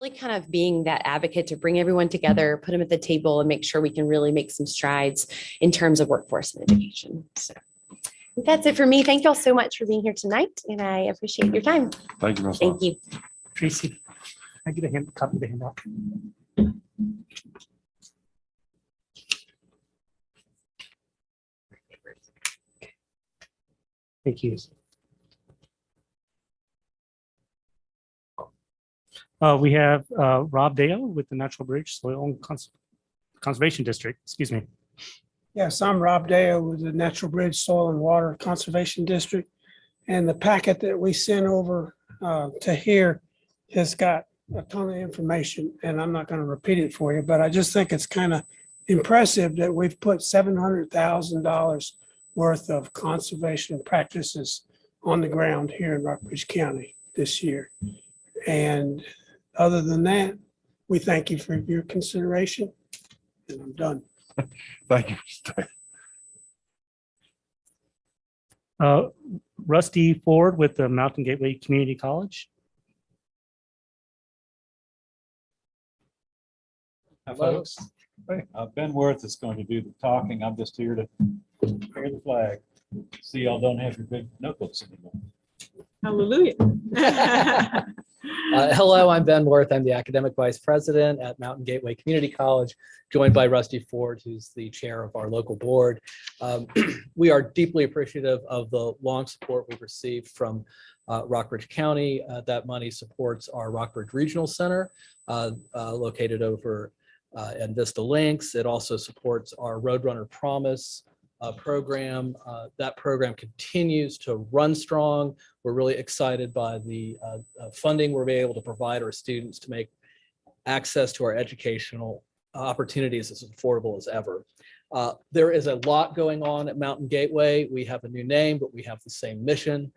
really kind of being that advocate to bring everyone together, put them at the table and make sure we can really make some strides in terms of workforce and education. So I think that's it for me. Thank you all so much for being here tonight and I appreciate your time. Thank you, Ms. Thank you. Tracy, I get a copy of the handout. Thank you. We have Rob Dale with the Natural Bridge Soil Conservation District. Excuse me. Yes, I'm Rob Dale with the Natural Bridge Soil and Water Conservation District. And the packet that we sent over to here has got a ton of information, and I'm not going to repeat it for you, but I just think it's kind of impressive that we've put $700,000 worth of conservation practices on the ground here in Rockbridge County this year. And other than that, we thank you for your consideration, and I'm done. Thank you, Mr. Dale. Rusty Ford with the Mountain Gateway Community College. Hi, folks. Ben Worth is going to do the talking. I'm just here to carry the flag. See, y'all don't have your big notebooks anymore. Hallelujah. Hello, I'm Ben Worth. I'm the academic vice president at Mountain Gateway Community College, joined by Rusty Ford, who's the chair of our local board. We are deeply appreciative of the long support we've received from Rockbridge County. That money supports our Rockbridge Regional Center, located over in Vista Links. It also supports our Roadrunner Promise program. That program continues to run strong. We're really excited by the funding we're able to provide our students to make access to our educational opportunities as affordable as ever. There is a lot going on at Mountain Gateway. We have a new name, but we have the same mission.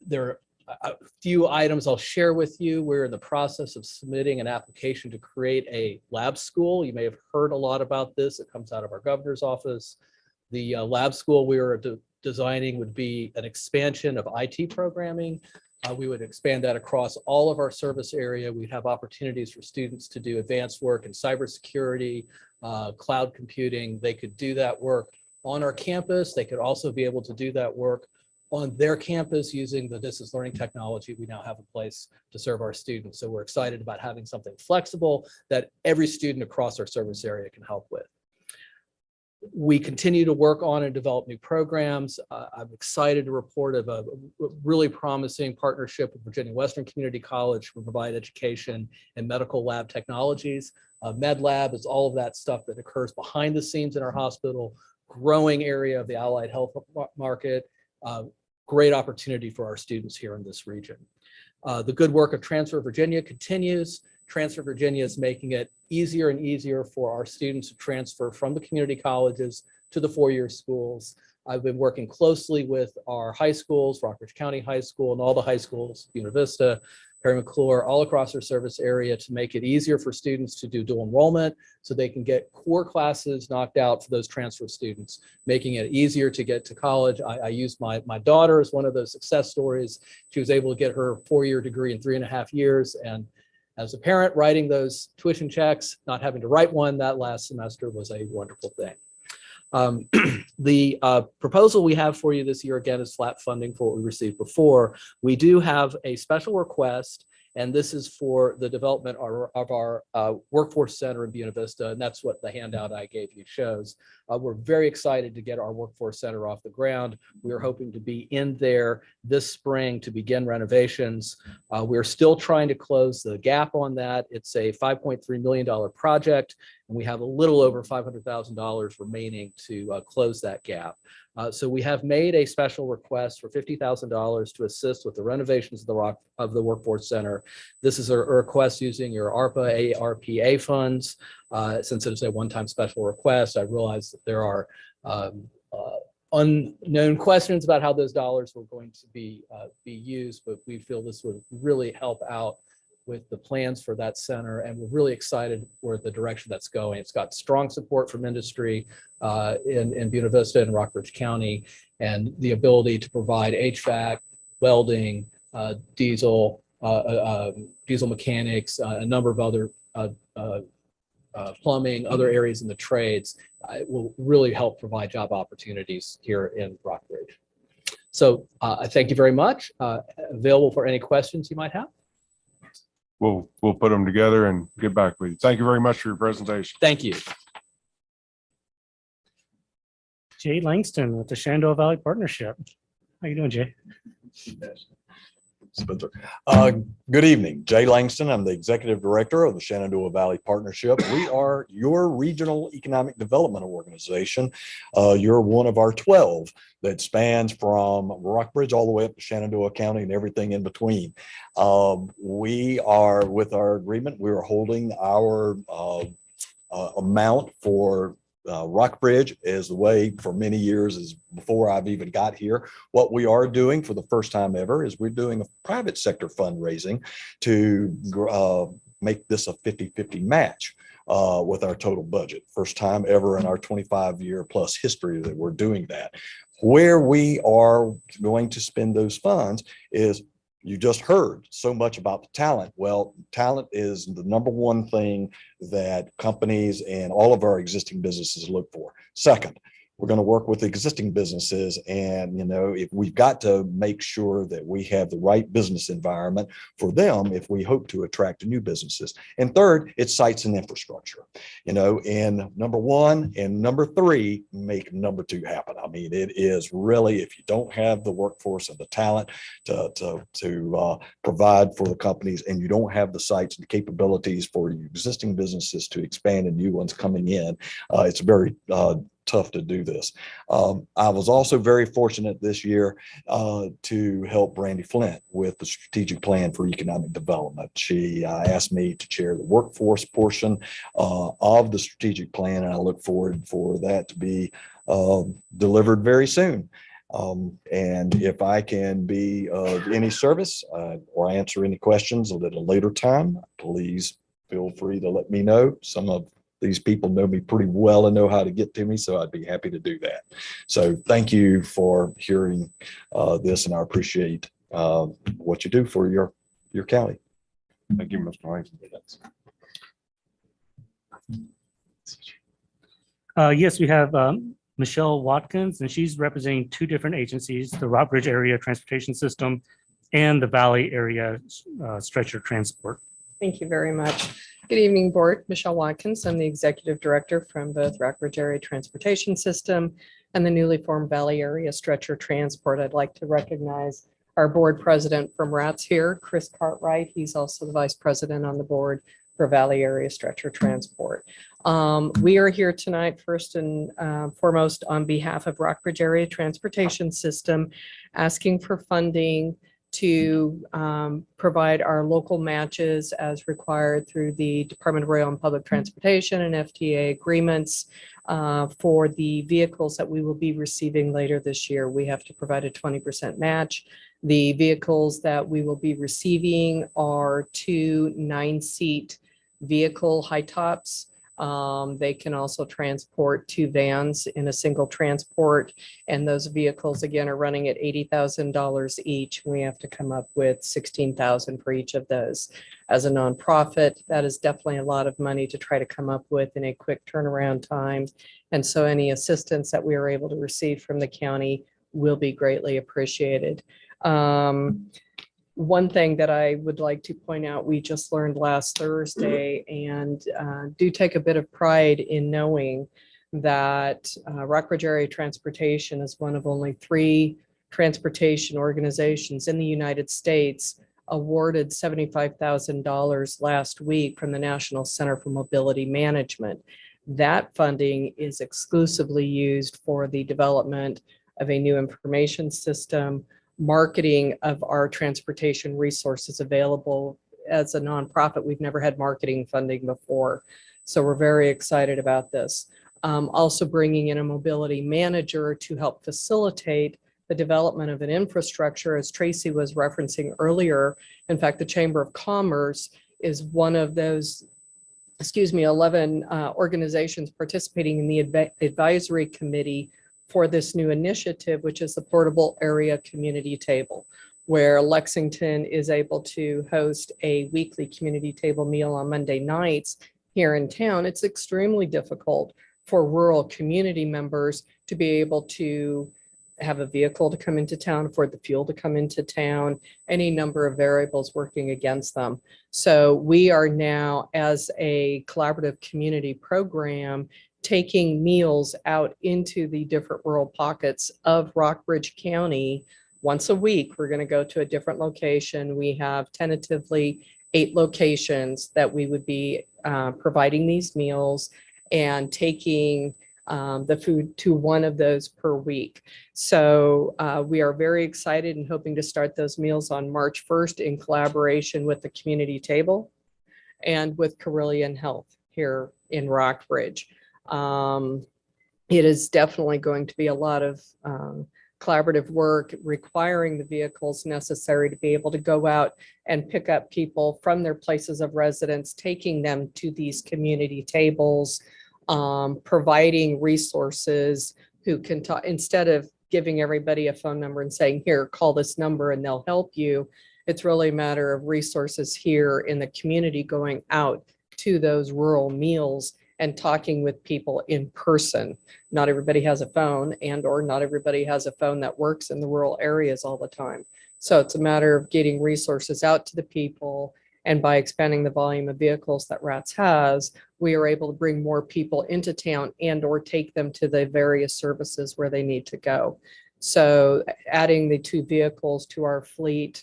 There are a few items I'll share with you. We're in the process of submitting an application to create a lab school. You may have heard a lot about this. It comes out of our governor's office. The lab school we are designing would be an expansion of IT programming. We would expand that across all of our service area. We'd have opportunities for students to do advanced work in cybersecurity, cloud computing. They could do that work on our campus. They could also be able to do that work on their campus using the distance learning technology we now have in place to serve our students. So we're excited about having something flexible that every student across our service area can help with. We continue to work on and develop new programs. I'm excited to report of a really promising partnership with Virginia Western Community College to provide education and medical lab technologies. Med lab is all of that stuff that occurs behind the scenes in our hospital, growing area of the allied health market. Great opportunity for our students here in this region. The good work of Transfer Virginia continues. Transfer Virginia is making it easier and easier for our students to transfer from the community colleges to the four-year schools. I've been working closely with our high schools, Rockbridge County High School and all the high schools, Buena Vista, Perry McClure, all across our service area to make it easier for students to do dual enrollment so they can get core classes knocked out for those transfer students, making it easier to get to college. I used my daughter as one of those success stories. She was able to get her four-year degree in 3.5 years. And as a parent, writing those tuition checks, not having to write one that last semester was a wonderful thing. The proposal we have for you this year, again, is flat funding for what we received before. We do have a special request, and this is for the development of our workforce center in Buena Vista, and that's what the handout I gave you shows. We're very excited to get our workforce center off the ground. We are hoping to be in there this spring to begin renovations. We're still trying to close the gap on that. It's a $5.3 million project, and we have a little over $500,000 remaining to close that gap. So we have made a special request for $50,000 to assist with the renovations of the workforce center. This is a request using your ARPA, ARPA funds. Since it is a one-time special request, I realize that there are unknown questions about how those dollars were going to be used, but we feel this would really help out with the plans for that center, and we're really excited for the direction that's going. It's got strong support from industry in Buena Vista and Rockbridge County, and the ability to provide HVAC, welding, diesel, diesel mechanics, a number of other plumbing, other areas in the trades. It will really help provide job opportunities here in Rockbridge. So I thank you very much. Available for any questions you might have. We'll put them together and get back with you. Thank you very much for your presentation. Thank you. Jay Langston with the Shenandoah Valley Partnership. How you doing, Jay? Spencer. Good evening, Jay Langston. I'm the Executive Director of the Shenandoah Valley Partnership. We are your regional economic development organization. You're one of our 12 that spans from Rockbridge all the way up to Shenandoah County and everything in between. We are, with our agreement, we are holding our amount for Rockbridge is the way for many years is before I've even got here. What we are doing for the first time ever is we're doing a private sector fundraising to make this a 50-50 match with our total budget. First time ever in our 25-year plus history that we're doing that. Where we are going to spend those funds is, you just heard so much about the talent. Well, talent is the number one thing that companies and all of our existing businesses look for. Second, we're going to work with existing businesses, and if we've got to make sure that we have the right business environment for them if we hope to attract new businesses. And third, it's sites and infrastructure. And number one and number three make number two happen. I mean, it is really, if you don't have the workforce and the talent to provide for the companies, and you don't have the sites and capabilities for your existing businesses to expand and new ones coming in, it's very tough to do this. I was also very fortunate this year to help Brandy Flint with the strategic plan for economic development. She asked me to chair the workforce portion of the strategic plan, and I look forward for that to be delivered very soon. And if I can be of any service or answer any questions at a later time, please feel free to let me know. Some of these people know me pretty well and know how to get to me, so I'd be happy to do that. So thank you for hearing this, and I appreciate what you do for your county. Thank you, Mr. Langston. Yes, we have Michelle Watkins, and she's representing two different agencies, the Rockbridge Area Transportation System and the Valley Area Stretcher Transport. Thank you very much. Good evening, Board. Michelle Watkins. I'm the Executive Director from both Rockbridge Area Transportation System and the newly formed Valley Area Stretcher Transport. I'd like to recognize our Board President from RATS here, Chris Cartwright. He's also the Vice President on the Board for Valley Area Stretcher Transport. We are here tonight, first and foremost, on behalf of Rockbridge Area Transportation System, asking for funding to provide our local matches as required through the Department of Rail and Public Transportation and FTA agreements for the vehicles that we will be receiving later this year. We have to provide a 20% match. The vehicles that we will be receiving are two 9-seat vehicle high tops. They can also transport two vans in a single transport, and those vehicles again are running at $80,000 each. We have to come up with $16,000 for each of those. As a nonprofit, that is definitely a lot of money to try to come up with in a quick turnaround time, and so any assistance that we are able to receive from the county will be greatly appreciated. One thing that I would like to point out, we just learned last Thursday, and do take a bit of pride in knowing that Rockbridge Area Transportation is one of only 3 transportation organizations in the United States awarded $75,000 last week from the National Center for Mobility Management. That funding is exclusively used for the development of a new information system, marketing of our transportation resources available. As a nonprofit, we've never had marketing funding before, so we're very excited about this. Also bringing in a mobility manager to help facilitate the development of an infrastructure, as Tracy was referencing earlier. In fact, the Chamber of Commerce is one of those, 11 organizations participating in the advisory committee for this new initiative, which is the Portable Area Community Table. where Lexington is able to host a weekly community table meal on Monday nights here in town. It's extremely difficult for rural community members to be able to have a vehicle to come into town, afford the fuel to come into town, any number of variables working against them. So we are now, as a collaborative community program, taking meals out into the different rural pockets of Rockbridge County. Once a week, we're going to go to a different location. We have tentatively 8 locations that we would be providing these meals and taking the food to one of those per week. So we are very excited and hoping to start those meals on March 1st in collaboration with the community table and with Carillion Health here in Rockbridge. It is definitely going to be a lot of collaborative work requiring the vehicles necessary to be able to go out and pick up people from their places of residence, taking them to these community tables, providing resources who can talk, instead of giving everybody a phone number and saying, here, call this number and they'll help you. It's really a matter of resources here in the community going out to those rural meals and talking with people in person. Not everybody has a phone, and or not everybody has a phone that works in the rural areas all the time. So it's a matter of getting resources out to the people. And by expanding the volume of vehicles that RATS has, we are able to bring more people into town and or take them to the various services where they need to go. So adding the 2 vehicles to our fleet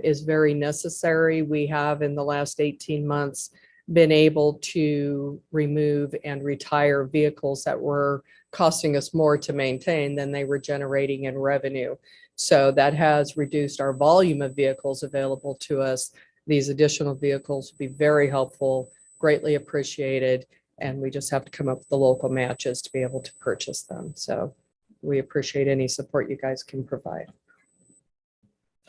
is very necessary. We have in the last 18 months been able to remove and retire vehicles that were costing us more to maintain than they were generating in revenue. So that has reduced our volume of vehicles available to us. These additional vehicles will be very helpful, greatly appreciated, and we just have to come up with the local matches to be able to purchase them. So we appreciate any support you guys can provide.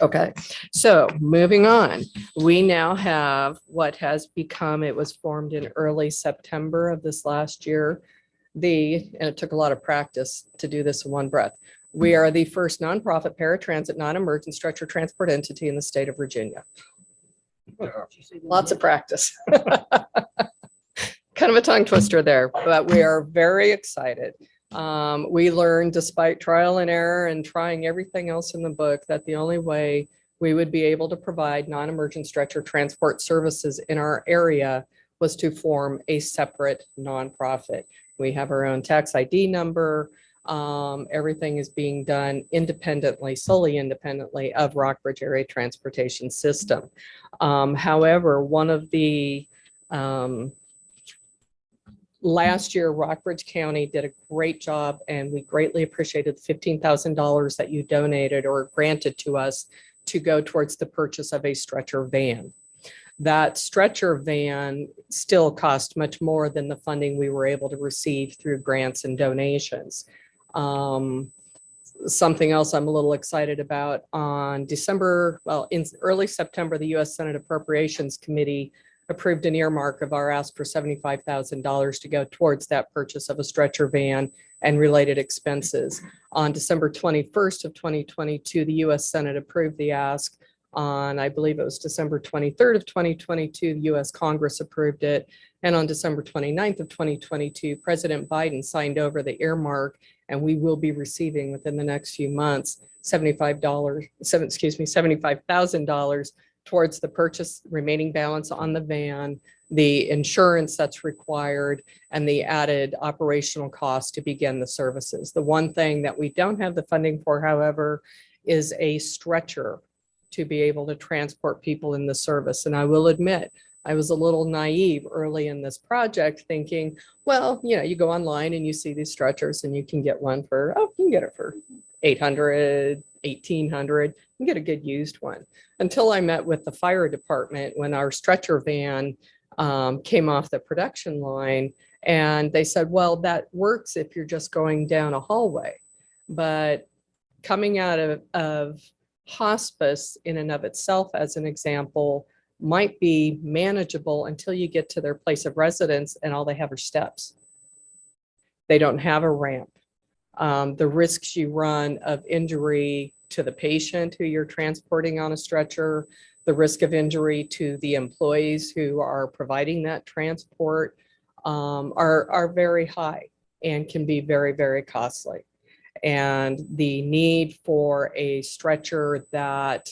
Okay, so moving on, we now have what has become, it was formed in early September of this last year. And it took a lot of practice to do this in one breath. We are the first nonprofit paratransit non-emergent stretcher transport entity in the state of Virginia. Lots of practice. Kind of a tongue twister there, but we are very excited. We learned, despite trial and error and trying everything else in the book, that the only way we would be able to provide non-emergent stretcher transport services in our area was to form a separate nonprofit. We have our own tax ID number. Everything is being done independently, solely independently of Rockbridge Area Transportation System. However, one of the last year, Rockbridge County did a great job, and we greatly appreciated the $15,000 that you donated or granted to us to go towards the purchase of a stretcher van. That stretcher van still cost much more than the funding we were able to receive through grants and donations. Something else I'm a little excited about, in early September, the U.S. Senate Appropriations Committee approved an earmark of our ask for $75,000 to go towards that purchase of a stretcher van and related expenses. On December 21st of 2022, the U.S. Senate approved the ask. On, I believe it was December 23rd of 2022, the U.S. Congress approved it. And on December 29th of 2022, President Biden signed over the earmark, and we will be receiving within the next few months $75,000 towards the purchase, remaining balance on the van, the insurance that's required, and the added operational cost to begin the services. The one thing that we don't have the funding for, however, is a stretcher to be able to transport people in the service. And I will admit, I was a little naive early in this project thinking, well, you go online and you see these stretchers and you can get one for, you can get it for $800, $1,800, and get a good used one. Until I met with the fire department when our stretcher van came off the production line, and they said, well, that works if you're just going down a hallway. But coming out of hospice in and of itself, as an example, might be manageable until you get to their place of residence and all they have are steps. They don't have a ramp. The risks you run of injury to the patient who you're transporting on a stretcher, the risk of injury to the employees who are providing that transport are very high and can be very, very costly. And the need for a stretcher that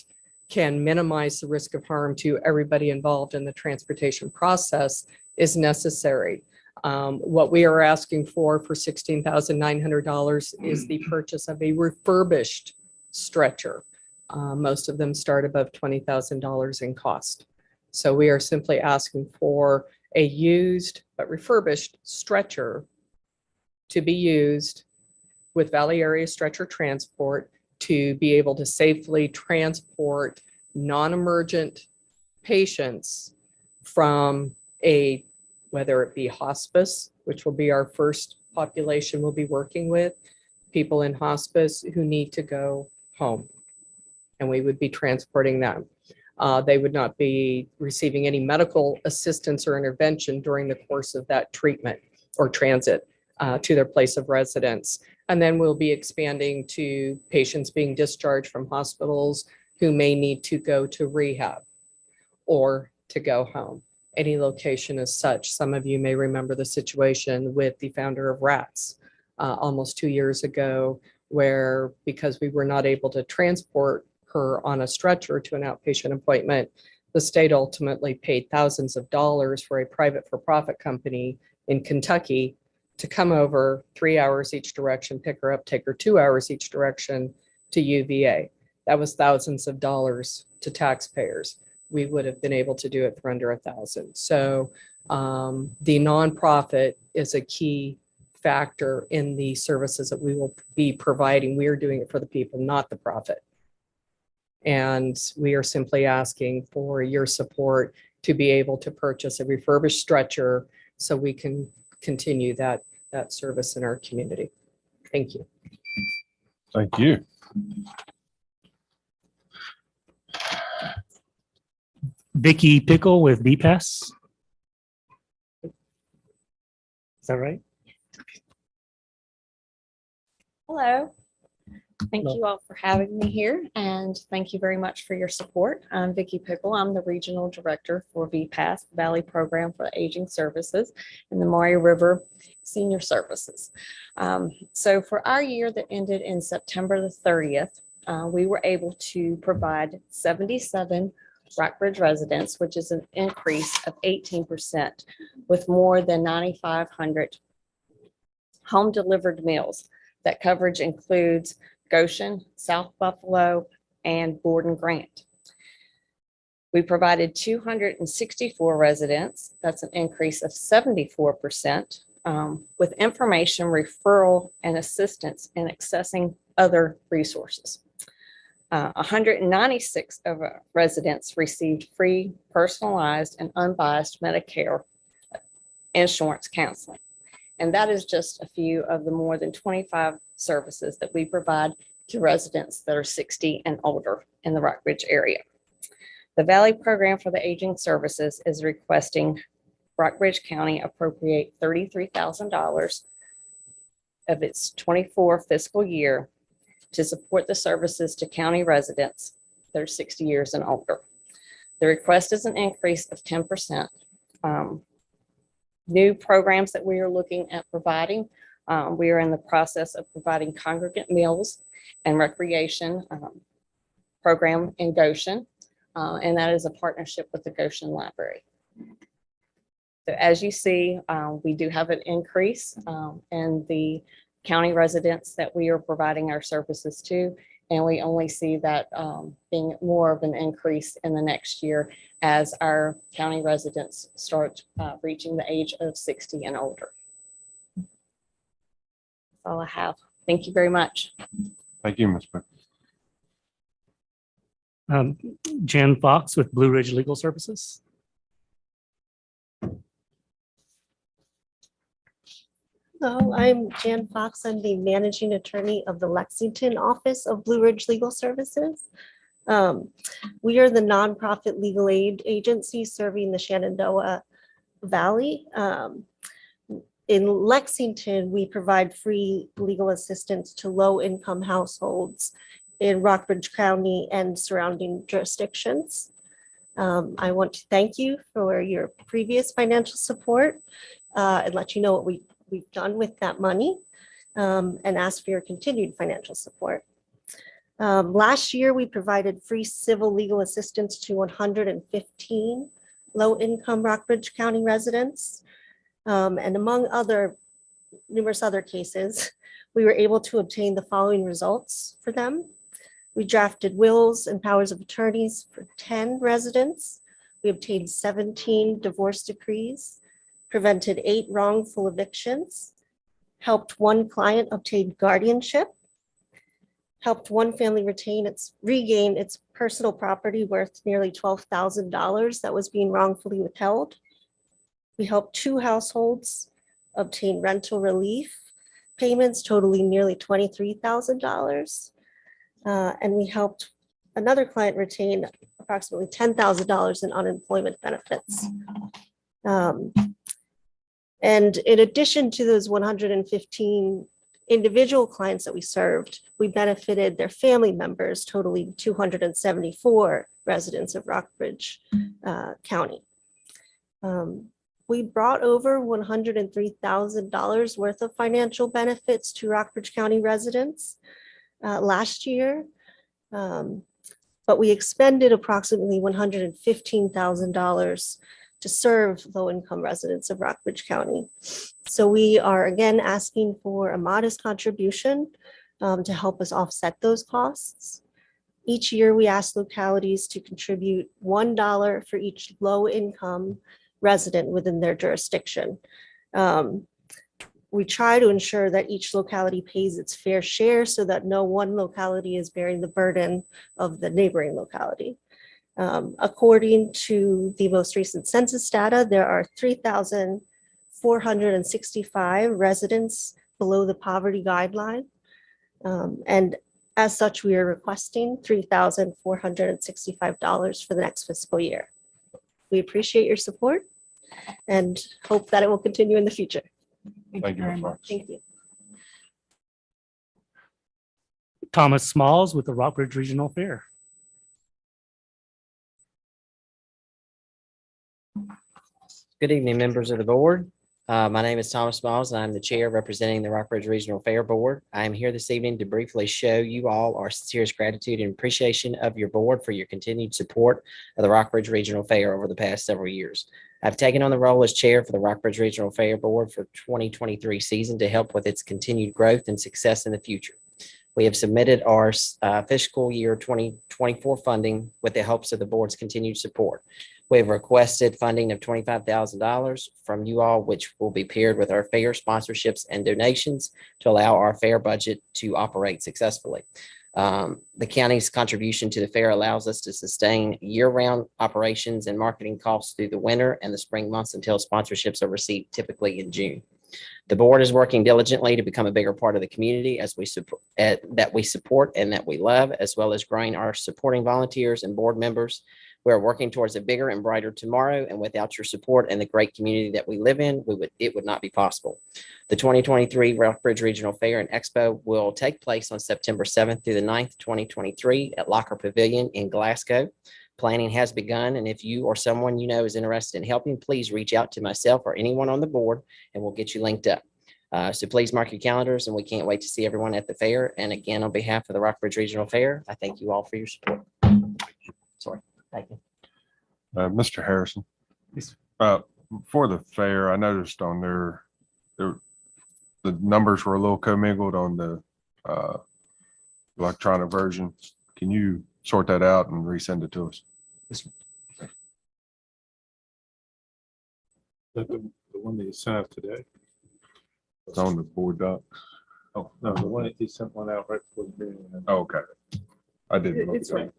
can minimize the risk of harm to everybody involved in the transportation process is necessary. What we are asking for $16,900 is the purchase of a refurbished stretcher. Most of them start above $20,000 in cost. So we are simply asking for a used but refurbished stretcher to be used with Valley Area Stretcher Transport to be able to safely transport non-emergent patients from whether it be hospice, which will be our first population we'll be working with, people in hospice who need to go home. And we would be transporting them. They would not be receiving any medical assistance or intervention during the course of that treatment or transit to their place of residence. And then we'll be expanding to patients being discharged from hospitals who may need to go to rehab or to go home. Any location as such. Some of you may remember the situation with the founder of RATS almost 2 years ago, where because we were not able to transport her on a stretcher to an outpatient appointment, the state ultimately paid thousands of dollars for a private for-profit company in Kentucky to come over 3 hours each direction, pick her up, take her 2 hours each direction to UVA. That was thousands of dollars to taxpayers. We would have been able to do it for under $1,000. So the nonprofit is a key factor in the services that we will be providing. We are doing it for the people, not the profit. And we are simply asking for your support to be able to purchase a refurbished stretcher so we can continue that service in our community. Thank you. Thank you. Vicky Pickle with BPAS. Is that right? Hello. Thank Hello. you all for having me here, and thank you very much for your support. I'm Vicki Pickle. I'm the Regional Director for VPAS, Valley Program for Aging Services, and the Maury River Senior Services. So for our year that ended in September the 30th, we were able to provide 77 Rockbridge residents, which is an increase of 18%, with more than 9,500 home delivered meals. That coverage includes Goshen, South Buffalo, and Borden Grant. We provided 264 residents. That's an increase of 74%, with information, referral, and assistance in accessing other resources. 196 of our residents received free, personalized, and unbiased Medicare insurance counseling. And that is just a few of the more than 25 services that we provide to residents that are 60 and older in the Rockbridge area. The Valley Program for the Aging Services is requesting Rockbridge County appropriate $33,000 of its 24 fiscal year to support the services to county residents that are 60 years and older. The request is an increase of 10%. New programs that we are looking at providing, we are in the process of providing congregate meals and recreation program in Goshen, and that is a partnership with the Goshen Library. So as you see, we do have an increase in the county residents that we are providing our services to, and we only see that being more of an increase in the next year as our county residents start reaching the age of 60 and older. That's all I have. Thank you very much. Thank you, Ms. Pickle. Jan Fox with Blue Ridge Legal Services. Hello, I'm Jan Fox. I'm the managing attorney of the Lexington office of Blue Ridge Legal Services. We are the nonprofit legal aid agency serving the Shenandoah Valley. In Lexington, we provide free legal assistance to low-income households in Rockbridge County and surrounding jurisdictions. I want to thank you for your previous financial support and let you know what we've done with that money and ask for your continued financial support. Last year, we provided free civil legal assistance to 115 low-income Rockbridge County residents. And among numerous other cases, we were able to obtain the following results for them. We drafted wills and powers of attorneys for 10 residents. We obtained 17 divorce decrees, prevented 8 wrongful evictions, helped 1 client obtain guardianship, helped 1 family regain its personal property worth nearly $12,000 that was being wrongfully withheld. We helped 2 households obtain rental relief payments totaling nearly $23,000. And we helped another client retain approximately $10,000 in unemployment benefits. And in addition to those 115 individual clients that we served, we benefited their family members, totaling 274 residents of Rockbridge County. We brought over $103,000 worth of financial benefits to Rockbridge County residents last year, but we expended approximately $115,000 to serve low-income residents of Rockbridge County. So we are again asking for a modest contribution to help us offset those costs. Each year, we ask localities to contribute $1 for each low-income resident within their jurisdiction. We try to ensure that each locality pays its fair share so that no one locality is bearing the burden of the neighboring locality. According to the most recent census data, there are 3,465 residents below the poverty guideline. And as such, we are requesting $3,465 for the next fiscal year. We appreciate your support and hope that it will continue in the future. Thank you, Ms. Fox. Thank you. Thomas Smalls with the Rockbridge Regional Fair. Good evening, members of the board. My name is Thomas Smalls, and I'm the chair representing the Rockbridge Regional Fair Board. I am here this evening to briefly show you all our sincerest gratitude and appreciation of your board for your continued support of the Rockbridge Regional Fair over the past several years. I've taken on the role as chair for the Rockbridge Regional Fair Board for 2023 season to help with its continued growth and success in the future. We have submitted our fiscal year 2024 funding with the hopes of the board's continued support. We have requested funding of $25,000 from you all, which will be paired with our fair sponsorships and donations to allow our fair budget to operate successfully. The county's contribution to the fair allows us to sustain year-round operations and marketing costs through the winter and the spring months until sponsorships are received typically in June. The board is working diligently to become a bigger part of the community as we support that we support and that we love, as well as growing our supporting volunteers and board members. We are working towards a bigger and brighter tomorrow, and without your support and the great community that we live in, it would not be possible. The 2023 Rockbridge Regional Fair and Expo will take place on September 7th through the 9th, 2023 at Locker Pavilion in Glasgow. Planning has begun, and if you or someone you know is interested in helping, please reach out to myself or anyone on the board, and we'll get you linked up. So please mark your calendars, and we can't wait to see everyone at the fair. And again, on behalf of the Rockbridge Regional Fair, I thank you all for your support. Sorry. Thank you. Mr. Harrison. Yes. For the fair, I noticed on there, the numbers were a little commingled on the electronic version. Can you sort that out and resend it to us? The one that you sent out today? It's on the board doc. Oh, no, the one that you sent one out right before the meeting. Oh, okay. I didn't look It's at right.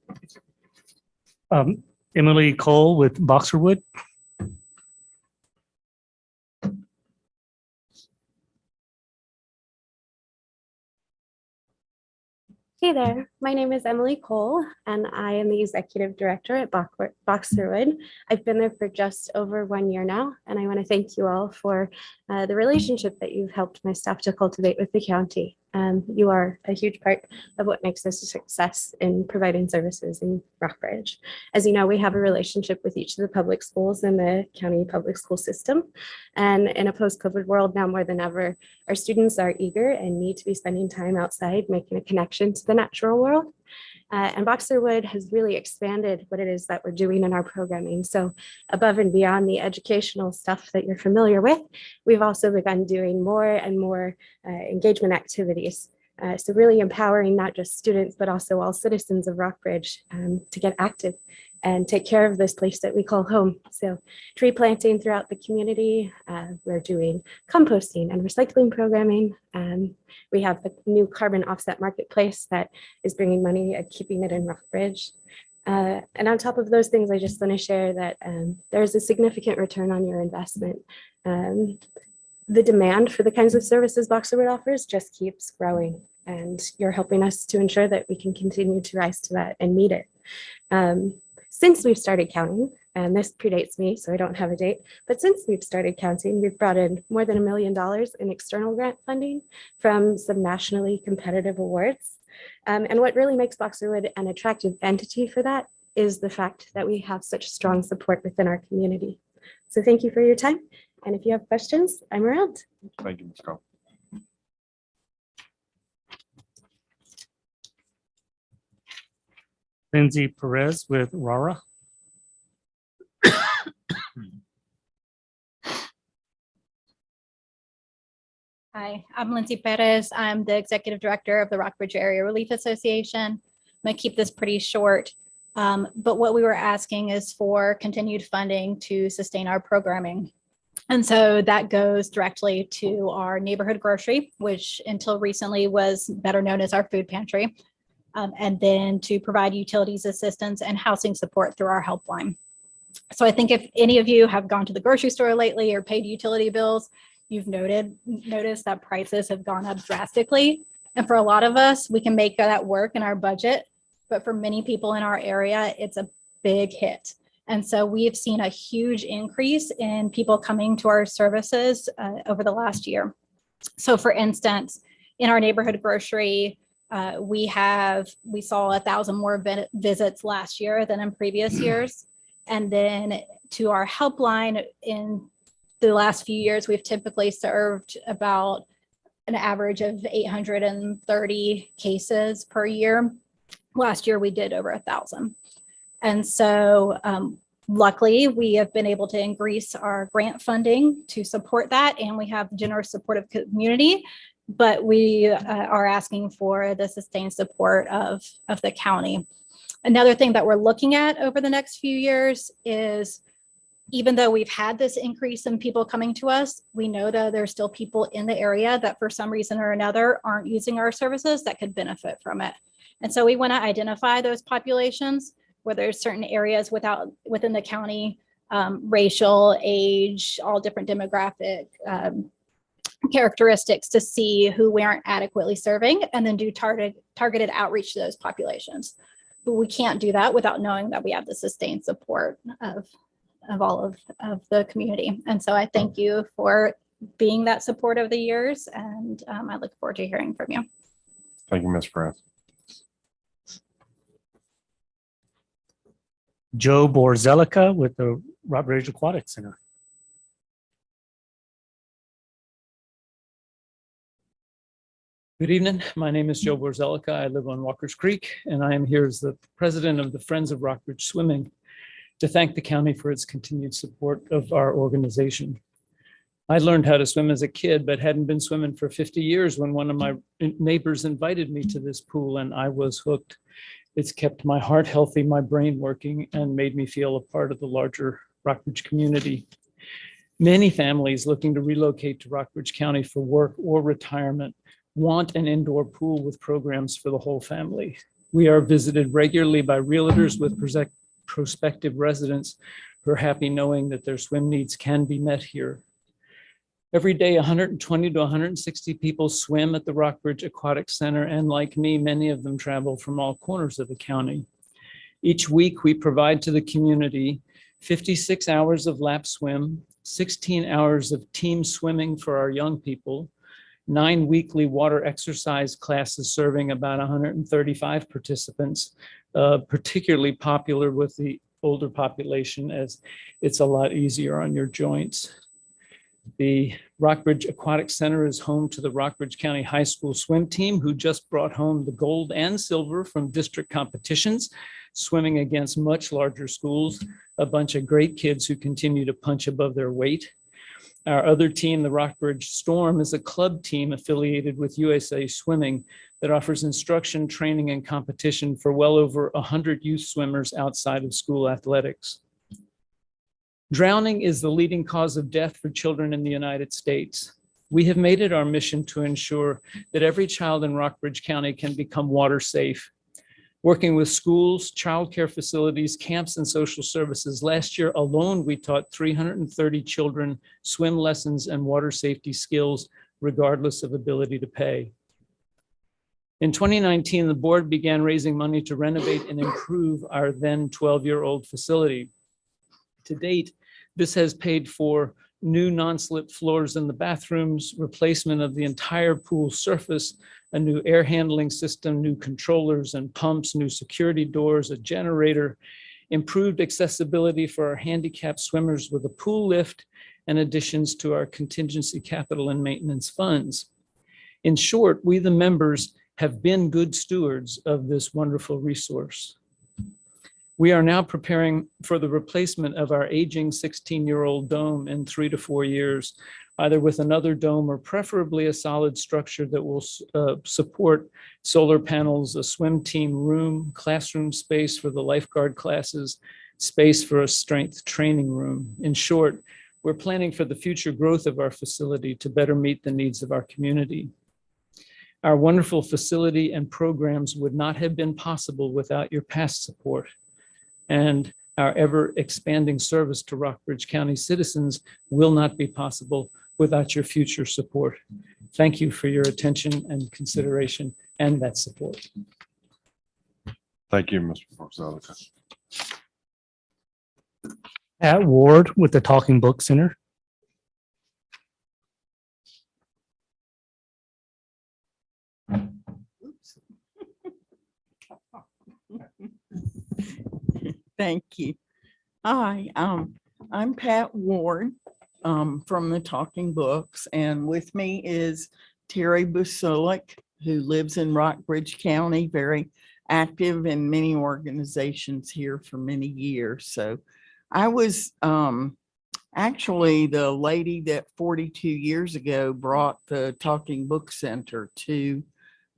it. Emily Cole with Boxerwood. Hey there, my name is Emily Cole, and I am the Executive Director at Boxerwood. I've been there for just over 1 year now, and I want to thank you all for the relationship that you've helped my staff to cultivate with the county. You are a huge part of what makes us a success in providing services in Rockbridge. As you know, we have a relationship with each of the public schools in the county public school system. And in a post-COVID world, now more than ever, our students are eager and need to be spending time outside, making a connection to the natural world. And Boxerwood has really expanded what it is that we're doing in our programming. So above and beyond the educational stuff that you're familiar with, we've also begun doing more and more engagement activities. So really empowering not just students, but also all citizens of Rockbridge to get active and take care of this place that we call home. So tree planting throughout the community. We're doing composting and recycling programming. We have the new carbon offset marketplace that is bringing money and keeping it in Rockbridge. And on top of those things, I just want to share that there's a significant return on your investment. The demand for the kinds of services Boxerwood offers just keeps growing, and you're helping us to ensure that we can continue to rise to that and meet it. Since we've started counting, and this predates me, so I don't have a date, but since we've started counting, we've brought in more than $1 million in external grant funding from some nationally competitive awards. And what really makes Boxerwood an attractive entity for that is the fact that we have such strong support within our community. So thank you for your time. And if you have questions, I'm around. Thank you, Ms. Cole. Lindsay Perez with RARA. Hi, I'm Lindsay Perez. I'm the Executive Director of the Rockbridge Area Relief Association. I'm going to keep this pretty short, but what we were asking is for continued funding to sustain our programming. And so that goes directly to our neighborhood grocery, which until recently was better known as our food pantry, and then to provide utilities assistance and housing support through our helpline. So I think if any of you have gone to the grocery store lately or paid utility bills, you've noticed that prices have gone up drastically. And for a lot of us, we can make that work in our budget, but for many people in our area, it's a big hit. And so we've seen a huge increase in people coming to our services over the last year. So for instance, in our neighborhood grocery, we saw 1,000 more visits last year than in previous years. And then to our helpline, in the last few years, we've typically served about an average of 830 cases per year. Last year, we did over 1,000. And so luckily, we have been able to increase our grant funding to support that. And we have generous supportive community, but we are asking for the sustained support of the county. Another thing that we're looking at over the next few years is, even though we've had this increase in people coming to us, we know that there's still people in the area that for some reason or another aren't using our services that could benefit from it. And so we want to identify those populations where there's certain areas within the county, racial, age, all different demographic characteristics, to see who we aren't adequately serving and then do targeted outreach to those populations. But we can't do that without knowing that we have the sustained support of all of the community. And so I thank you for being that support over the years, and I look forward to hearing from you. Thank you, Ms. Perez. Joe Borzelica with the Rockbridge Aquatic Center. Good evening. My name is Joe Borzelica. I live on Walker's Creek, and I am here as the president of the Friends of Rockbridge Swimming to thank the county for its continued support of our organization. I learned how to swim as a kid, but hadn't been swimming for 50 years when one of my neighbors invited me to this pool, and I was hooked. It's kept my heart healthy, my brain working, and made me feel a part of the larger Rockbridge community. Many families looking to relocate to Rockbridge County for work or retirement want an indoor pool with programs for the whole family. We are visited regularly by realtors with prospective residents who are happy knowing that their swim needs can be met here. Every day, 120 to 160 people swim at the Rockbridge Aquatic Center, and like me, many of them travel from all corners of the county. Each week, we provide to the community 56 hours of lap swim, 16 hours of team swimming for our young people, 9 weekly water exercise classes serving about 135 participants, particularly popular with the older population as it's a lot easier on your joints. The Rockbridge Aquatic Center is home to the Rockbridge County High School swim team, who just brought home the gold and silver from district competitions, swimming against much larger schools, a bunch of great kids who continue to punch above their weight. Our other team, the Rockbridge Storm, is a club team affiliated with USA Swimming that offers instruction, training, and competition for well over 100 youth swimmers outside of school athletics. Drowning is the leading cause of death for children in the United States. We have made it our mission to ensure that every child in Rockbridge County can become water safe. Working with schools, childcare facilities, camps, and social services, last year alone, we taught 330 children swim lessons and water safety skills, regardless of ability to pay. In 2019, the board began raising money to renovate and improve our then 12-year-old facility. To date, this has paid for new non-slip floors in the bathrooms, replacement of the entire pool surface, a new air handling system, new controllers and pumps, new security doors, a generator, improved accessibility for our handicapped swimmers with a pool lift, and additions to our contingency capital and maintenance funds. In short, we, the members, have been good stewards of this wonderful resource. We are now preparing for the replacement of our aging 16-year-old dome in 3 to 4 years, either with another dome or preferably a solid structure that will support solar panels, a swim team room, classroom space for the lifeguard classes, space for a strength training room. In short, we're planning for the future growth of our facility to better meet the needs of our community. Our wonderful facility and programs would not have been possible without your past support. And our ever expanding service to Rockbridge County citizens will not be possible without your future support. Thank you for your attention and consideration and that support. Thank you, Mr. Borzalica. Pat Ward with the Talking Book Center. Thank you. Hi, I'm Pat Ward from the Talking Books, and with me is Terry Busulik, who lives in Rockbridge County, very active in many organizations here for many years. So I was actually the lady that 42 years ago brought the Talking Book Center to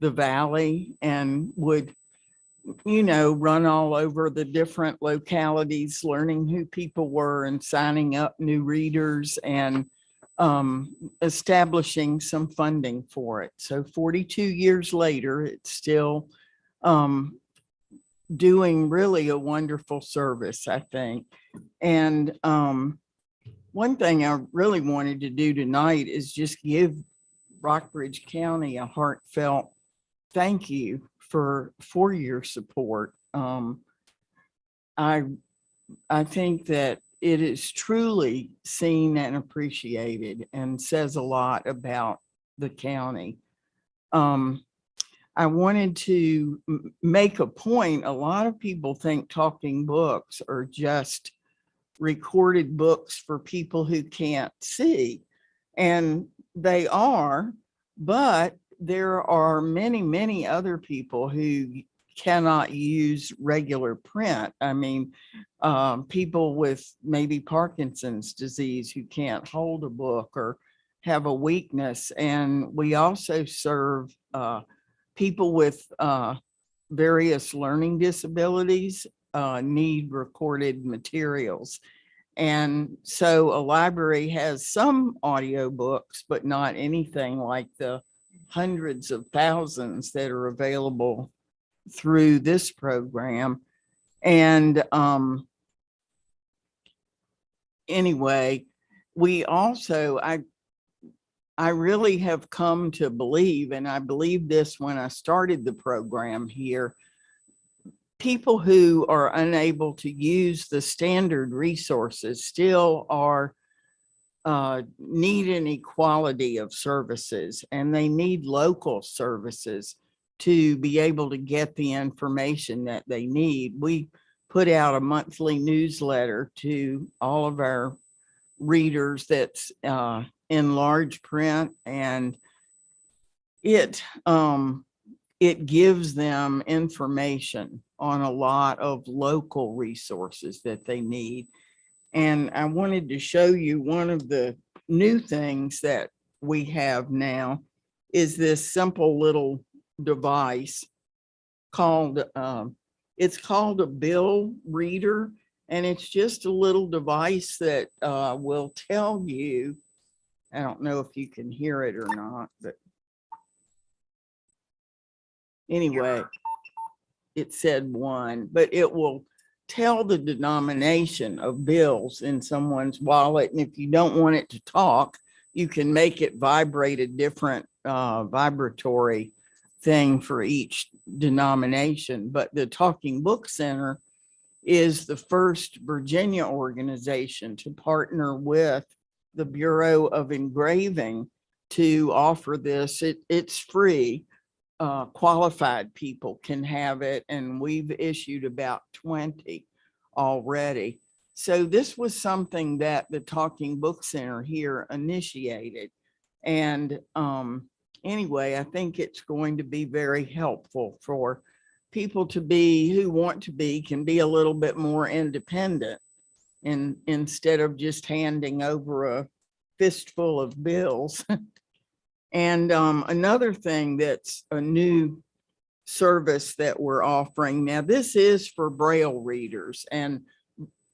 the Valley and would, you know, run all over the different localities, learning who people were and signing up new readers and establishing some funding for it. So 42 years later, it's still doing really a wonderful service, I think. And one thing I really wanted to do tonight is just give Rockbridge County a heartfelt thank you for your support. I think that it is truly seen and appreciated and says a lot about the county. I wanted to make a point. A lot of people think Talking Books are just recorded books for people who can't see, and they are, but there are many, many other people who cannot use regular print. I mean, people with maybe Parkinson's disease who can't hold a book or have a weakness. And we also serve people with various learning disabilities need recorded materials. And so a library has some audiobooks, but not anything like the hundreds of thousands that are available through this program. And anyway, we also, I really have come to believe, and I believed this when I started the program here, people who are unable to use the standard resources still are need an equality of services, and they need local services to be able to get the information that they need. We put out a monthly newsletter to all of our readers that's in large print, and it gives them information on a lot of local resources that they need. And I wanted to show you one of the new things that we have now is this simple little device called, it's called a bill reader. And it's just a little device that will tell you, I don't know if you can hear it or not, but anyway, it said one, but it will tell the denomination of bills in someone's wallet. And if you don't want it to talk, you can make it vibrate a different vibratory thing for each denomination. But the Talking Book Center is the first Virginia organization to partner with the Bureau of Engraving to offer this. It's free. Qualified people can have it, and we've issued about 20 already. So this was something that the Talking Book Center here initiated. And anyway, I think it's going to be very helpful for people to be, who want to be, can be a little bit more independent, and instead of just handing over a fistful of bills. And another thing that's a new service that we're offering now, this is for Braille readers, and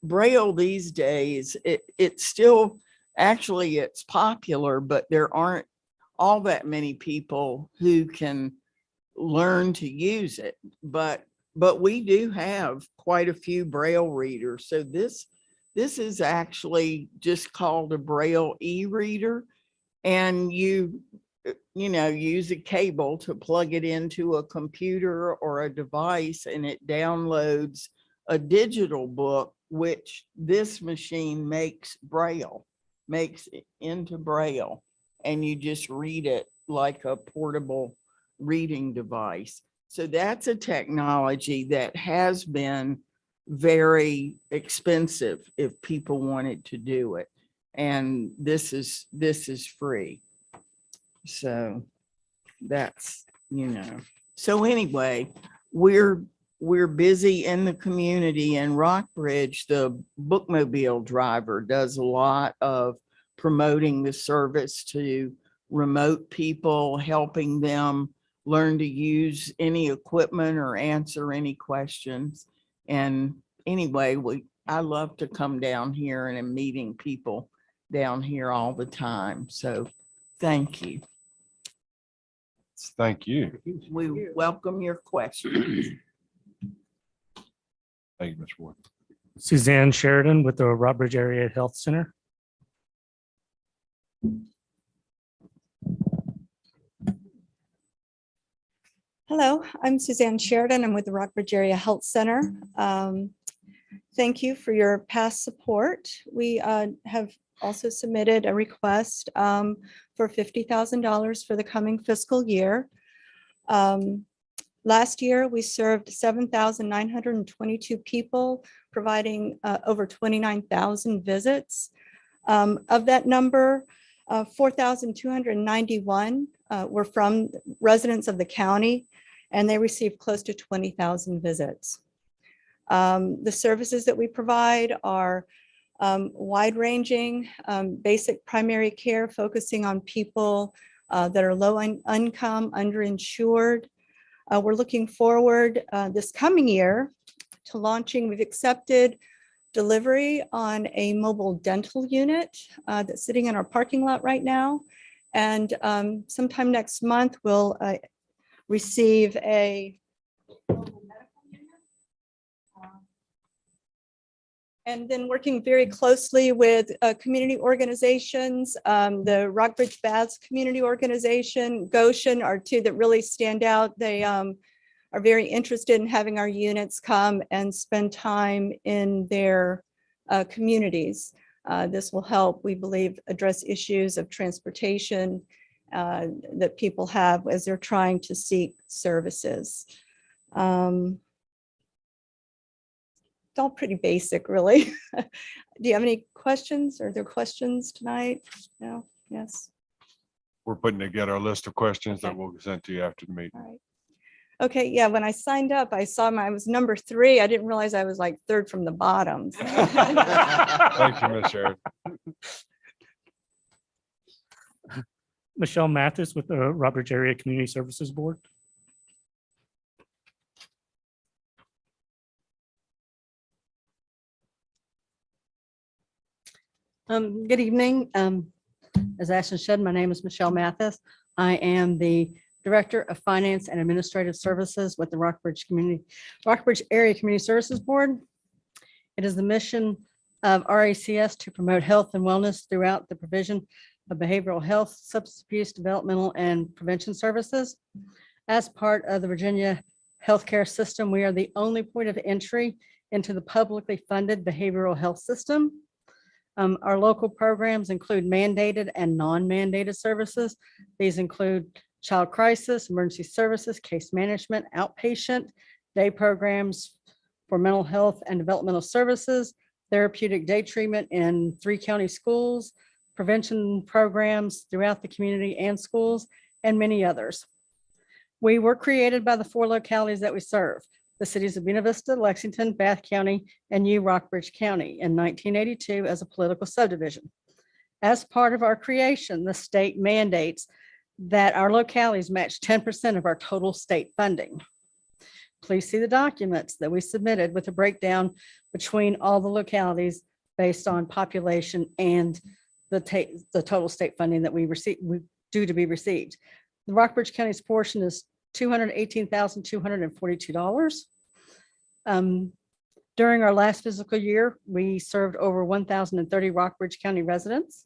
Braille these days, it's still, actually it's popular, but there aren't all that many people who can learn to use it. But we do have quite a few Braille readers. So this is actually just called a Braille e-reader, and you use a cable to plug it into a computer or a device, and it downloads a digital book, which this machine makes into Braille, and you just read it like a portable reading device. So that's a technology that has been very expensive if people wanted to do it. And this is free. So that's, so anyway, we're busy in the community. In Rockbridge, the bookmobile driver does a lot of promoting the service to remote people, helping them learn to use any equipment or answer any questions. And anyway, I love to come down here, and I'm meeting people down here all the time. So thank you. Thank you. We welcome your questions. Thank you, Ms. Ward. Suzanne Sheridan with the Rockbridge Area Health Center. Hello, I'm Suzanne Sheridan. I'm with the Rockbridge Area Health Center. Thank you for your past support. We have also submitted a request for $50,000 for the coming fiscal year. Last year, we served 7,922 people, providing over 29,000 visits. Of that number, 4,291 were from residents of the county, and they received close to 20,000 visits. The services that we provide are wide-ranging, basic primary care, focusing on people that are low income, underinsured. We're looking forward this coming year to launching. We've accepted delivery on a mobile dental unit that's sitting in our parking lot right now. And sometime next month, we'll receive a and then working very closely with community organizations, the Rockbridge Baths Community Organization, Goshen are two that really stand out. They are very interested in having our units come and spend time in their communities. This will help, we believe, address issues of transportation that people have as they're trying to seek services. It's all pretty basic, really. Do you have any questions? Are there questions tonight? No? Yes? We're putting together a list of questions that we'll send to you after the meeting. All right. Okay, yeah, when I signed up, I saw I was number 3. I didn't realize I was like 3rd from the bottom. Thank you, Ms. Sheridan. Michelle Mathis with the Rockbridge Area Community Services Board. Good evening. As Ashton said, my name is Michelle Mathis. I am the Director of Finance and Administrative Services with the Rockbridge Area Community Services Board. It is the mission of RACS to promote health and wellness throughout the provision of behavioral health, substance abuse, developmental, and prevention services. As part of the Virginia healthcare system, we are the only point of entry into the publicly funded behavioral health system. Our local programs include mandated and non-mandated services. These include child crisis, emergency services, case management, outpatient, day programs for mental health and developmental services, therapeutic day treatment in 3 county schools, prevention programs throughout the community and schools, and many others. We were created by the 4 localities that we serve: the cities of Buena Vista, Lexington, Bath County, and New Rockbridge County in 1982 as a political subdivision. As part of our creation, the state mandates that our localities match 10% of our total state funding. Please see the documents that we submitted with a breakdown between all the localities based on population and the total state funding that we due to be received. The Rockbridge County's portion is $218,242. During our last fiscal year, we served over 1,030 Rockbridge County residents.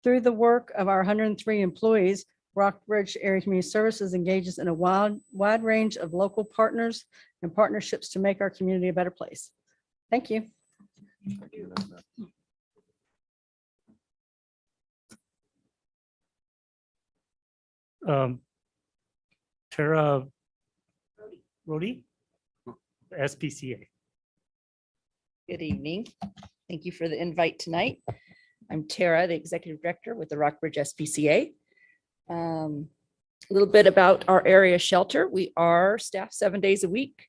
Through the work of our 103 employees, Rockbridge Area Community Services engages in a wide range of local partners and partnerships to make our community a better place. Thank you. Tara Rodi, SPCA. Good evening. Thank you for the invite tonight. I'm Tara, the Executive Director with the Rockbridge SPCA. A little bit about our area shelter. We are staffed 7 days a week,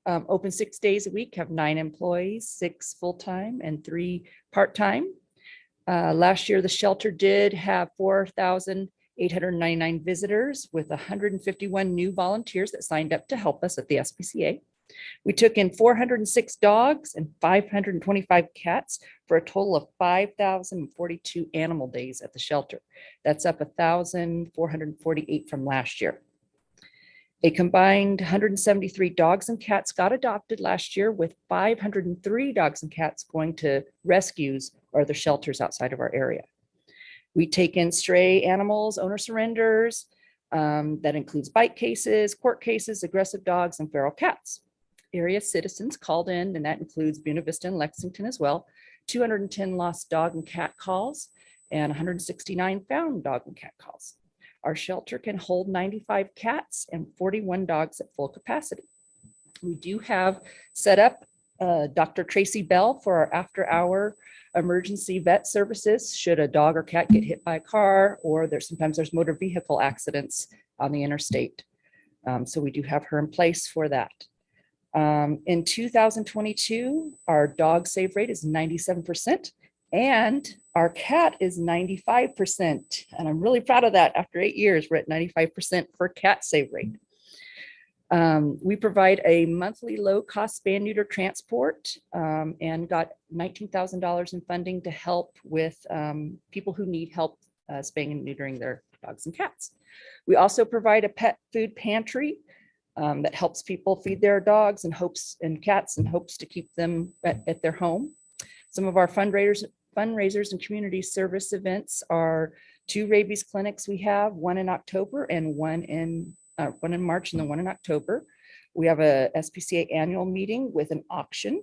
open 6 days a week, have 9 employees, 6 full-time and 3 part-time. Last year, the shelter did have 4,899 visitors with 151 new volunteers that signed up to help us at the SPCA. We took in 406 dogs and 525 cats for a total of 5,042 animal days at the shelter. That's up 1,448 from last year. A combined 173 dogs and cats got adopted last year, with 503 dogs and cats going to rescues or the shelters outside of our area. We take in stray animals, owner surrenders, that includes bite cases, court cases, aggressive dogs, and feral cats. Area citizens called in, and that includes Buena Vista and Lexington as well, 210 lost dog and cat calls and 169 found dog and cat calls. Our shelter can hold 95 cats and 41 dogs at full capacity. We do have set up Dr. Tracy Bell for our after-hour emergency vet services should a dog or cat get hit by a car, or sometimes there's motor vehicle accidents on the interstate. So we do have her in place for that. In 2022, our dog save rate is 97% and our cat is 95%. And I'm really proud of that. After 8 years, we're at 95% for cat save rate. We provide a monthly low-cost spay and neuter transport and got $19,000 in funding to help with people who need help spaying and neutering their dogs and cats. We also provide a pet food pantry that helps people feed their dogs and cats in hopes to keep them at their home. Some of our fundraisers and community service events are 2 rabies clinics we have, one in October and one in one in March and the one in October. We have a SPCA annual meeting with an auction.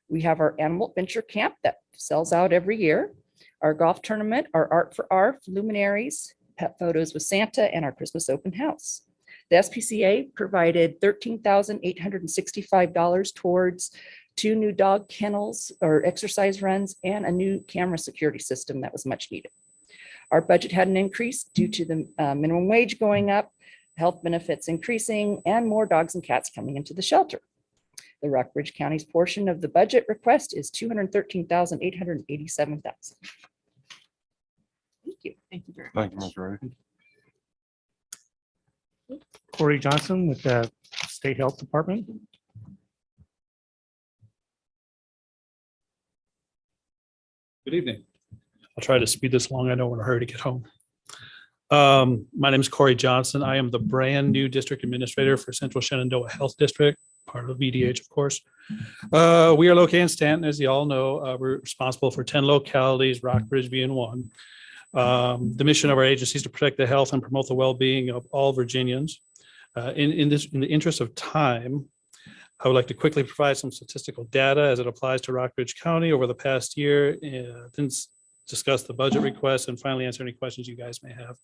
We have our animal adventure camp that sells out every year. Our golf tournament, our art for art, luminaries, pet photos with Santa, and our Christmas open house. The SPCA provided $13,865 towards 2 new dog kennels or exercise runs and a new camera security system that was much needed. Our budget had an increase due to the minimum wage going up, health benefits increasing, and more dogs and cats coming into the shelter. The Rockbridge County's portion of the budget request is $213,887. Thank you. Thank you, Ms. Ray. Corey Johnson with the State Health Department. Good evening. I'll try to speed this along. I know we're in a hurry to get home. My name is Corey Johnson. I am the brand new district administrator for Central Shenandoah Health District, part of VDH, of course. We are located in Stanton, as you all know. We're responsible for 10 localities, Rockbridge being one. The mission of our agency is to protect the health and promote the well-being of all Virginians. In the interest of time, I would like to quickly provide some statistical data as it applies to Rockbridge County over the past year, then discuss the budget requests, and finally answer any questions you guys may have.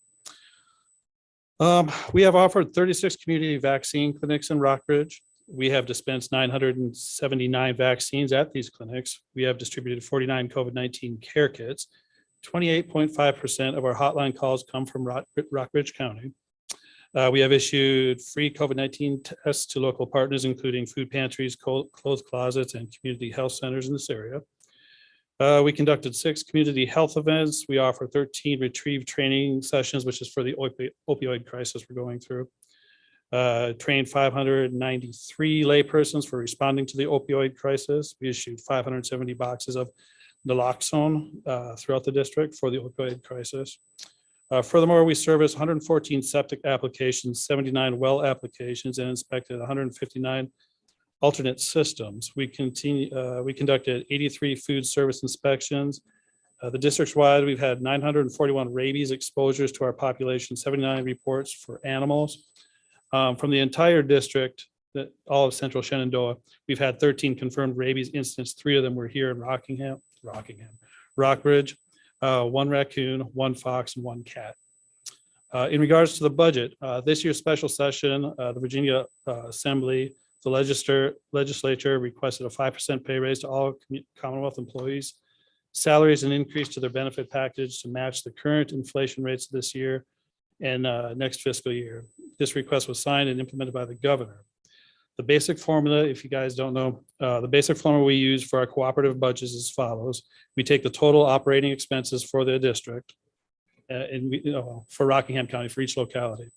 We have offered 36 community vaccine clinics in Rockbridge. We have dispensed 979 vaccines at these clinics. We have distributed 49 COVID-19 care kits. 28.5% of our hotline calls come from Rockbridge County. We have issued free COVID-19 tests to local partners, including food pantries, clothes closets, and community health centers in this area. We conducted 6 community health events. We offer 13 retrieve training sessions, which is for the opioid crisis we're going through. Trained 593 laypersons for responding to the opioid crisis. We issued 570 boxes of naloxone throughout the district for the opioid crisis. Furthermore, we serviced 114 septic applications, 79 well applications, and inspected 159 alternate systems. We conducted 83 food service inspections. The districts wide, we've had 941 rabies exposures to our population, 79 reports for animals. From the entire district, all of Central Shenandoah, we've had 13 confirmed rabies incidents. 3 of them were here in Rockbridge, 1 raccoon, 1 fox, and 1 cat. In regards to the budget, this year's special session, the Virginia Assembly, the legislature requested a 5% pay raise to all Commonwealth employees. Salaries an increase to their benefit package to match the current inflation rates this year and next fiscal year. This request was signed and implemented by the governor. The basic formula, if you guys don't know, the basic formula we use for our cooperative budgets is as follows. We take the total operating expenses for the district for Rockingham County, for each locality.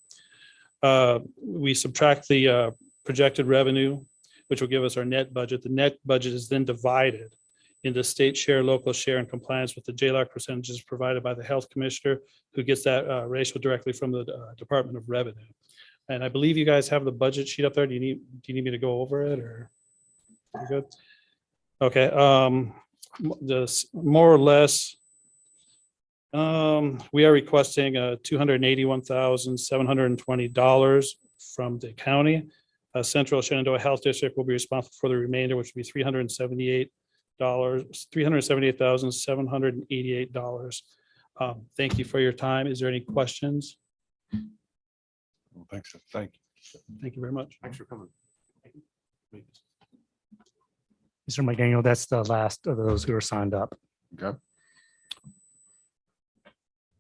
We subtract the projected revenue, which will give us our net budget. The net budget is then divided into state share, local share, and compliance with the JLOC percentages provided by the health commissioner, who gets that ratio directly from the Department of Revenue. And I believe you guys have the budget sheet up there. Do you need me to go over it, or you good? Okay. Just more or less, we are requesting $281,720 from the county. Central Shenandoah Health District will be responsible for the remainder, which would be $378,788. Thank you for your time. Is there any questions? Thanks. Thank you. Thank you very much. Thanks for coming. Mr. McDaniel, that's the last of those who are signed up. Okay.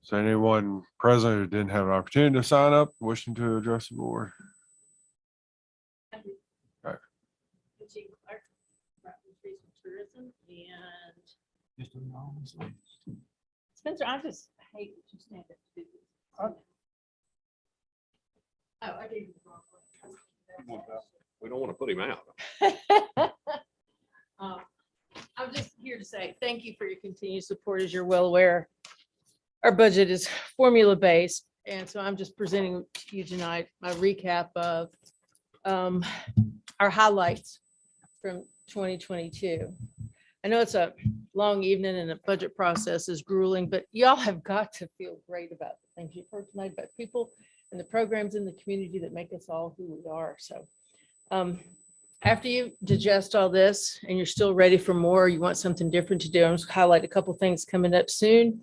So anyone present who didn't have an opportunity to sign up, wishing to address the board? Okay. Spencer, I just hate that you stand up to do this. Oh, I gave you the wrong one. We don't want to put him out. I'm just here to say thank you for your continued support. As you're well aware, our budget is formula based. And so I'm just presenting to you tonight my recap of our highlights from 2022. I know it's a long evening and the budget process is grueling, but y'all have got to feel great about the things you've heard tonight about people and the programs in the community that make us all who we are. So after you digest all this and you're still ready for more, you want something different to do, I'm just highlight a couple things coming up soon.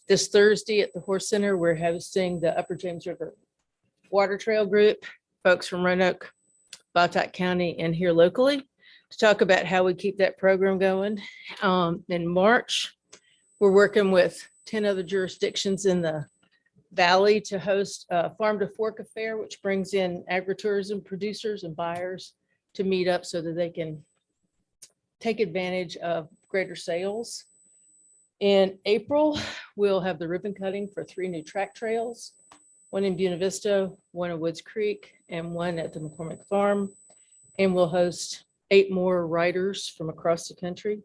This Thursday at the Horse Center, we're hosting the Upper James River Water Trail Group, folks from Roanoke, Bottock County, and here locally to talk about how we keep that program going. In March, we're working with 10 other jurisdictions in the valley to host a Farm to Fork affair, which brings in agritourism producers and buyers to meet up so that they can take advantage of greater sales. In April, we'll have the ribbon cutting for 3 new track trails, one in Buena Vista, one in Woods Creek, and one at the McCormick Farm. And we'll host 8 more riders from across the country.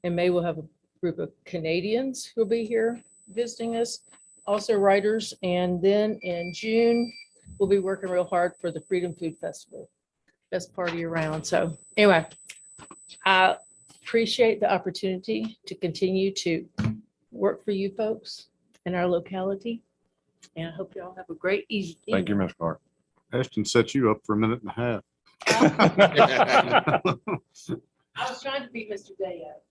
In May, we'll have a group of Canadians who'll be here visiting us, also riders. And then in June, we'll be working real hard for the Freedom Food Festival, best party around. So anyway, I appreciate the opportunity to continue to work for you folks in our locality. And I hope you all have a great evening. Thank you, Ms. Clark. Ashton set you up for a minute and a half. I was trying to beat Mr. Day up.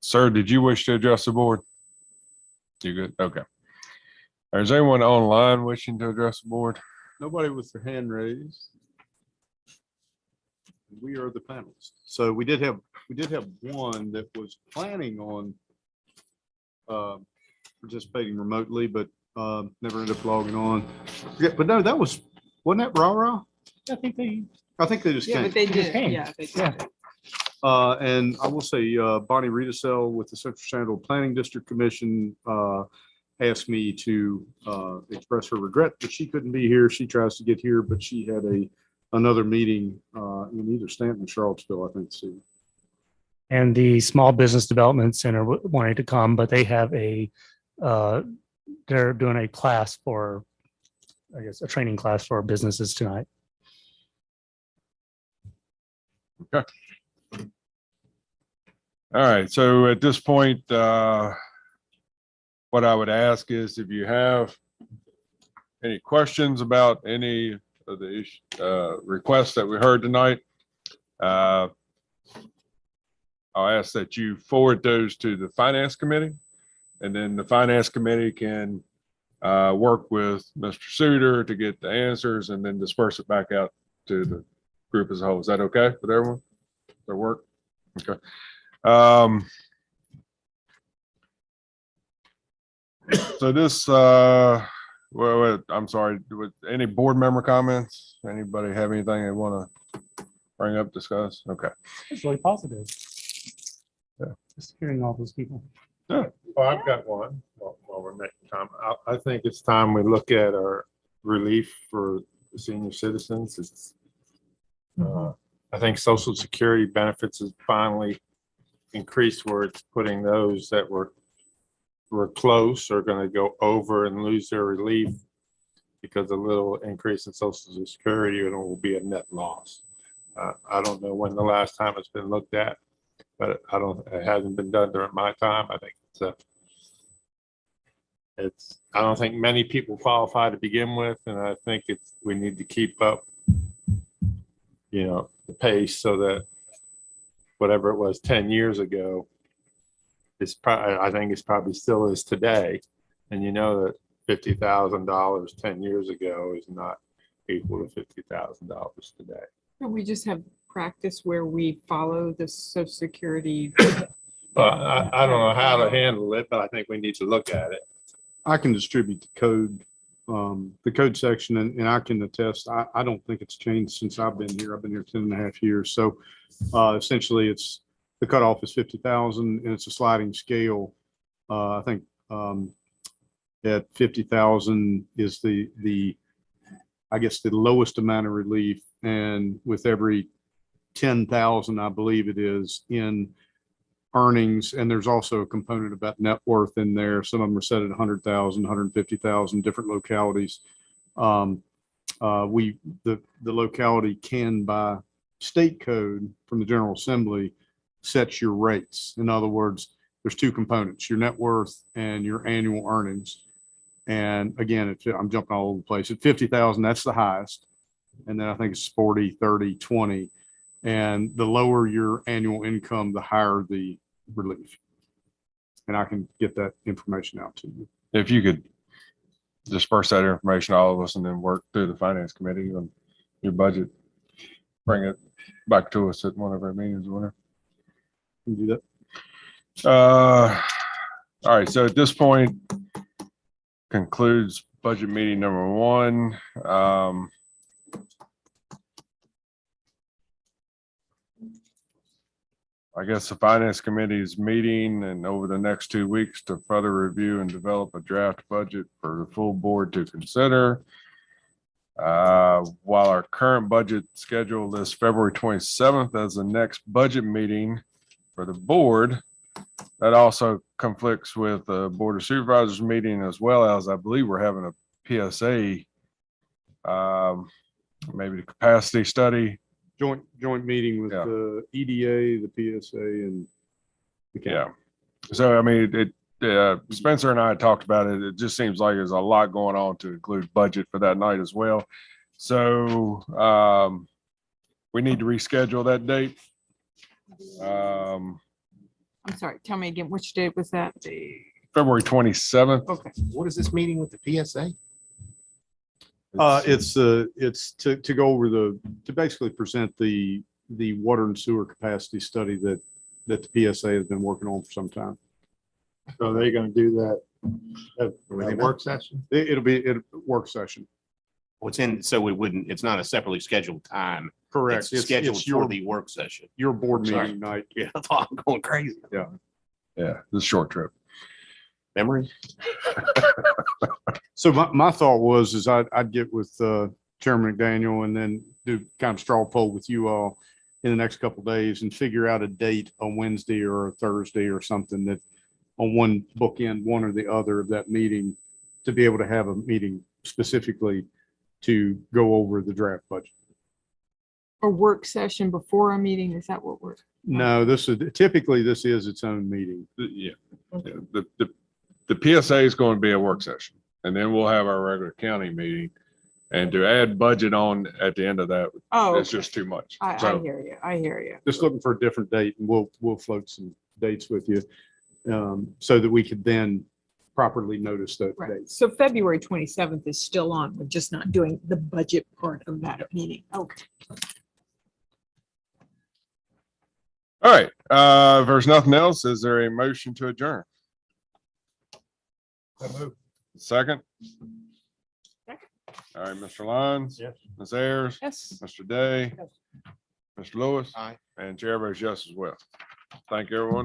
Sir, did you wish to address the board? You good? Okay. Is anyone online wishing to address the board? Nobody with their hand raised. We are the panelists. So we did have one that was planning on participating remotely, but never ended up logging on. Yeah, but no, wasn't that Rah? I think they just Yeah, came. but they did. Yeah, they did. And I will say, Bonnie Redisell with the Central Shenandoah Planning District Commission asked me to express her regret that she couldn't be here. She tries to get here, but she had another meeting in either Stanton or Charlottesville, I think, Steve. And the Small Business Development Center wanted to come, but they have they're doing a class for, I guess, a training class for businesses tonight. Okay. All right. So at this point, what I would ask is if you have any questions about any of the requests that we heard tonight, I'll ask that you forward those to the Finance Committee, and then the Finance Committee can work with Mr. Suter to get the answers and then disperse it back out to the group as a whole. Is that okay with everyone? Does that work? Okay. So this, well, I'm sorry, with any board member comments? Anybody have anything they want to bring up, discuss? Okay. It's really positive. Yeah. Just hearing all those people. Yeah. Well, I've got one while we're making time. I think it's time we look at our relief for the senior citizens. It's, I think Social Security benefits has finally increased where it's putting those that were close are going to go over and lose their relief because a little increase in Social Security and it will be a net loss. I don't know when the last time it's been looked at, but it hasn't been done during my time. I think I don't think many people qualify to begin with, and I think we need to keep up, the pace so that whatever it was 10 years ago, I think it's probably still is today. And that $50,000 10 years ago is not equal to $50,000 today. We just have practice where we follow the Social Security. Well, I don't know how to handle it, but I think we need to look at it. I can distribute the code section, and I can attest, I don't think it's changed since I've been here. I've been here 10.5 years. So essentially the cutoff is 50,000 and it's a sliding scale. I think at 50,000 is I guess the lowest amount of relief. And with every 10,000, I believe it is, in earnings, and there's also a component about net worth in there. Some of them are set at 100,000, 150,000, different localities. The locality can, by state code from the General Assembly, set your rates. In other words, there's two components: your net worth and your annual earnings. And again, I'm jumping all over the place. At 50,000, that's the highest. And then I think it's 40, 30, 20. And the lower your annual income, the higher the relief. And I can get that information out to you. If you could disperse that information, to all of us, and then work through the finance committee on your budget. Bring it back to us at one of our meetings or whatever. Can you do that? All right, so at this point concludes budget meeting number 1. I guess the finance committee is meeting and over the next 2 weeks to further review and develop a draft budget for the full board to consider. While our current budget schedule is February 27th as the next budget meeting for the board, that also conflicts with the Board of Supervisors meeting, as well as I believe we're having a PSA, maybe the capacity study. Joint meeting with the EDA, the PSA, and the county. So, I mean, Spencer and I talked about it. It just seems like there's a lot going on to include budget for that night as well. So we need to reschedule that date. I'm sorry, tell me again, which date was that? February 27th. Okay. What is this meeting with the PSA? It's to go over to basically present the water and sewer capacity study that the PSA has been working on for some time. So they're going to do that at a work session? It'll be a work session. What's in, so it wouldn't, it's not a separately scheduled time. Correct. It's scheduled for the work session. Your board Sorry. meeting night. Yeah, I thought I'm going crazy. Yeah. Yeah, this short trip. Memory. So my thought is I'd get with Chairman McDaniel and then do kind of straw poll with you all in the next couple of days and figure out a date on Wednesday or a Thursday or something that on one bookend, one or the other of that meeting, to be able to have a meeting specifically to go over the draft budget. A work session before a meeting, is that what we're? No, this is typically its own meeting. Yeah. The PSA is going to be a work session, and then we'll have our regular county meeting. And to add budget on at the end of that, it's just too much. I So hear you. I hear you. Just looking for a different date, and we'll float some dates with you so that we could then properly notice those Right. dates. So February 27th is still on. We're just not doing the budget part of that meeting. Okay. all right, if there's nothing else, is there a motion to adjourn? Second? All right, Mr. Lyons? Yes. Ms. Ayers? Yes. Mr. Day? Yes. Mr. Lewis? Aye. And Chair votes yes as well. Thank you, everyone.